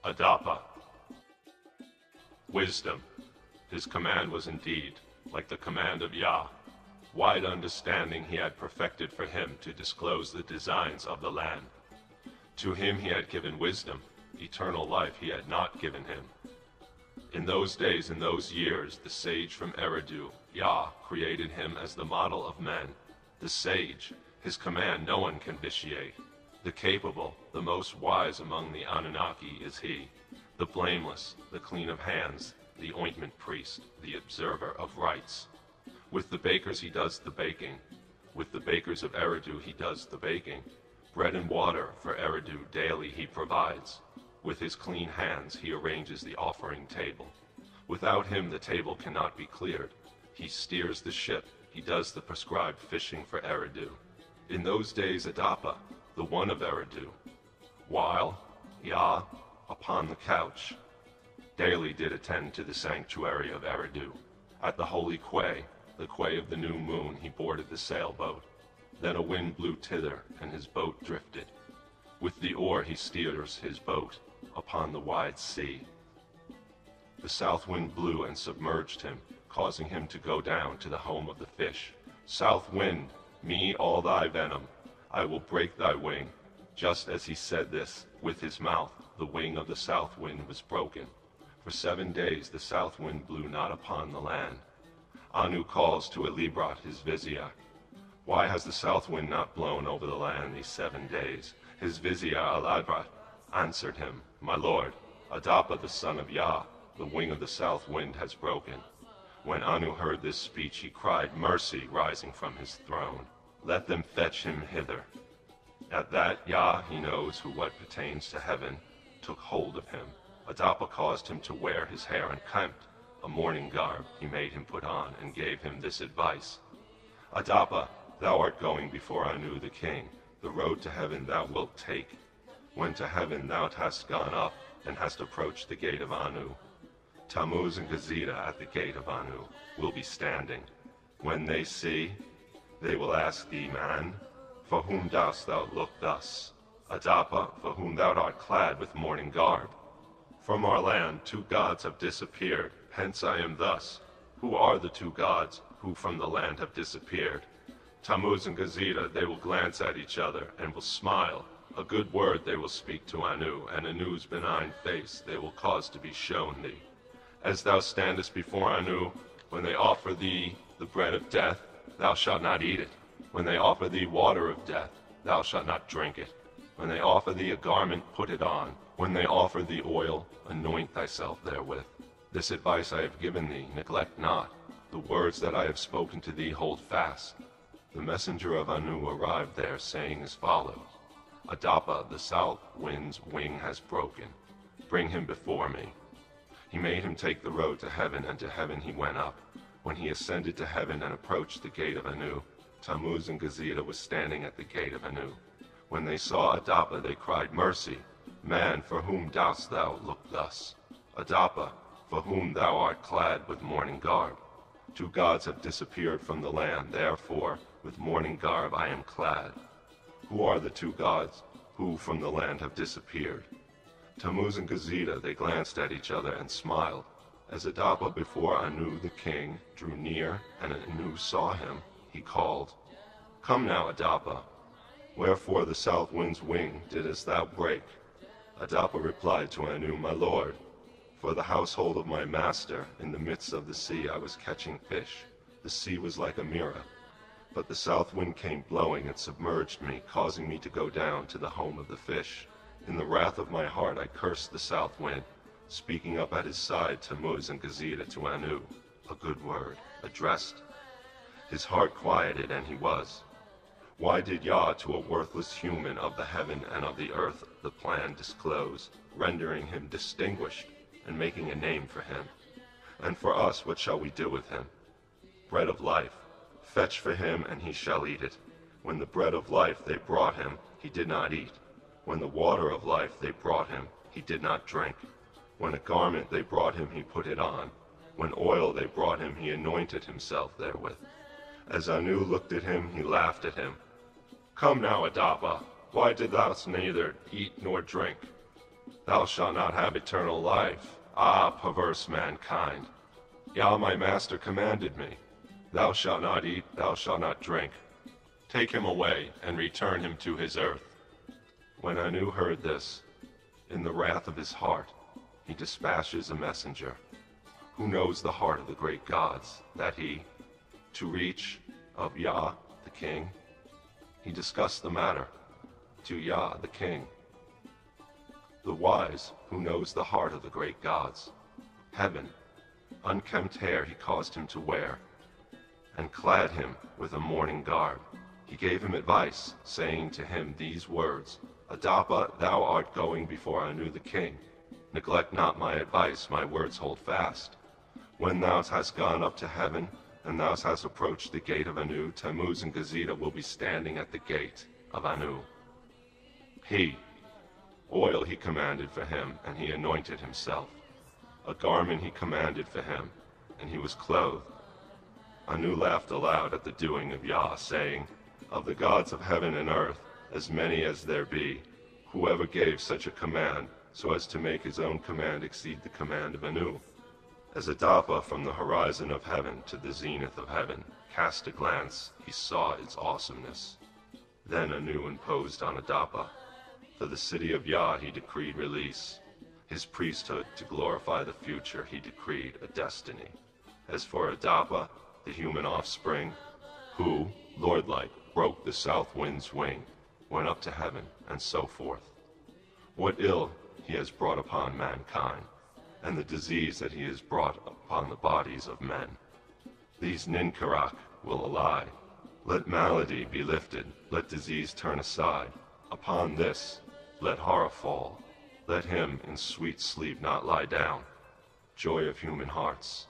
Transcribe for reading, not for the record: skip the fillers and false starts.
Adapa. Wisdom. His command was indeed like the command of Yah. Wide understanding he had perfected for him to disclose the designs of the land. To him he had given wisdom, eternal life he had not given him. In those days, in those years, the sage from Eridu, Yah, created him as the model of men. The sage, his command no one can vitiate. The capable, the most wise among the Anunnaki is he. The blameless, the clean of hands, the ointment priest, the observer of rites. With the bakers he does the baking. With the bakers of Eridu he does the baking. Bread and water for Eridu daily he provides. With his clean hands he arranges the offering table. Without him the table cannot be cleared. He steers the ship, he does the prescribed fishing for Eridu. In those days Adapa, the one of Eridu, while Yah, upon the couch, daily did attend to the sanctuary of Eridu. At the holy quay, the quay of the new moon, he boarded the sailboat. Then a wind blew thither, and his boat drifted. With the oar he steers his boat upon the wide sea. The south wind blew and submerged him, causing him to go down to the home of the fish. South wind, me all thy venom, I will break thy wing. Just as he said this, with his mouth, the wing of the south wind was broken. For 7 days the south wind blew not upon the land. Anu calls to Elibrat his vizier. Why has the south wind not blown over the land these 7 days? His vizier Elibrat answered him, My lord, Adapa the son of Yah, the wing of the south wind has broken. When Anu heard this speech he cried, Mercy, rising from his throne. Let them fetch him hither. At that Yah, he knows who what pertains to heaven, took hold of him. Adapa caused him to wear his hair unkempt, a mourning garb he made him put on, and gave him this advice. Adapa, thou art going before Anu the king, the road to heaven thou wilt take. When to heaven thou hast gone up, and hast approached the gate of Anu, Tammuz and Gazeta at the gate of Anu will be standing. When they see, they will ask thee, Man, for whom dost thou look thus? Adapa, for whom thou art clad with mourning garb. From our land 2 gods have disappeared, hence I am thus. Who are the 2 gods who from the land have disappeared? Tammuz and Gazeta, they will glance at each other and will smile. A good word they will speak to Anu, and Anu's benign face they will cause to be shown thee. As thou standest before Anu, when they offer thee the bread of death, thou shalt not eat it. When they offer thee water of death, thou shalt not drink it. When they offer thee a garment, put it on. When they offer thee oil, anoint thyself therewith. This advice I have given thee, neglect not. The words that I have spoken to thee hold fast. The messenger of Anu arrived there, saying as follows. Adapa, the south wind's wing has broken. Bring him before me. He made him take the road to heaven, and to heaven he went up. When he ascended to heaven and approached the gate of Anu, Tammuz and Gazeta was standing at the gate of Anu. When they saw Adapa, they cried, Mercy, man, for whom dost thou look thus? Adapa, for whom thou art clad with mourning garb. 2 gods have disappeared from the land, therefore, with mourning garb I am clad. Who are the 2 gods who from the land have disappeared? Tammuz and Gazeta, they glanced at each other and smiled. As Adapa before Anu the king drew near, and Anu saw him, he called, Come now, Adapa. Wherefore the south wind's wing didst thou break? Adapa replied to Anu, My lord, for the household of my master, in the midst of the sea I was catching fish. The sea was like a mirror. But the south wind came blowing and submerged me, causing me to go down to the home of the fish. In the wrath of my heart I cursed the south wind, speaking up at his side Tammuz and Gazeta to Anu, a good word, addressed. His heart quieted, and he was. Why did Yah to a worthless human of the heaven and of the earth the plan disclose, rendering him distinguished, and making a name for him? And for us what shall we do with him? Bread of life. Fetch for him, and he shall eat it. When the bread of life they brought him, he did not eat. When the water of life they brought him, he did not drink. When a garment they brought him, he put it on. When oil they brought him, he anointed himself therewith. As Anu looked at him, he laughed at him. Come now, Adapa, why did thou neither eat nor drink? thou shalt not have eternal life. Ah, perverse mankind! Yah my master commanded me, thou shalt not eat, thou shalt not drink. Take him away, and return him to his earth. When Anu heard this, in the wrath of his heart, he dispatches a messenger, who knows the heart of the great gods, that he, to reach of Yah the king, he discussed the matter to Yah the king, the wise, who knows the heart of the great gods. Heaven, unkempt hair he caused him to wear, and clad him with a mourning garb. He gave him advice, saying to him these words, Adapa, thou art going before Anu the king. Neglect not my advice, my words hold fast. When thou hast gone up to heaven, and thou hast approached the gate of Anu, Tammuz and Gazeta will be standing at the gate of Anu. Oil he commanded for him, and he anointed himself. A garment he commanded for him, and he was clothed. Anu laughed aloud at the doing of Yah, saying, Of the gods of heaven and earth, as many as there be, whoever gave such a command, so as to make his own command exceed the command of Anu. As Adapa from the horizon of heaven to the zenith of heaven cast a glance, he saw its awesomeness. Then Anu imposed on Adapa. For the city of Yah he decreed release. His priesthood, to glorify the future, he decreed a destiny. As for Adapa, the human offspring, who, lord-like, broke the south wind's wing, went up to heaven, and so forth. What ill he has brought upon mankind, and the disease that he has brought upon the bodies of men. These Ninkarak will ally. Let malady be lifted, let disease turn aside. Upon this, let horror fall. Let him in sweet sleep not lie down. Joy of human hearts,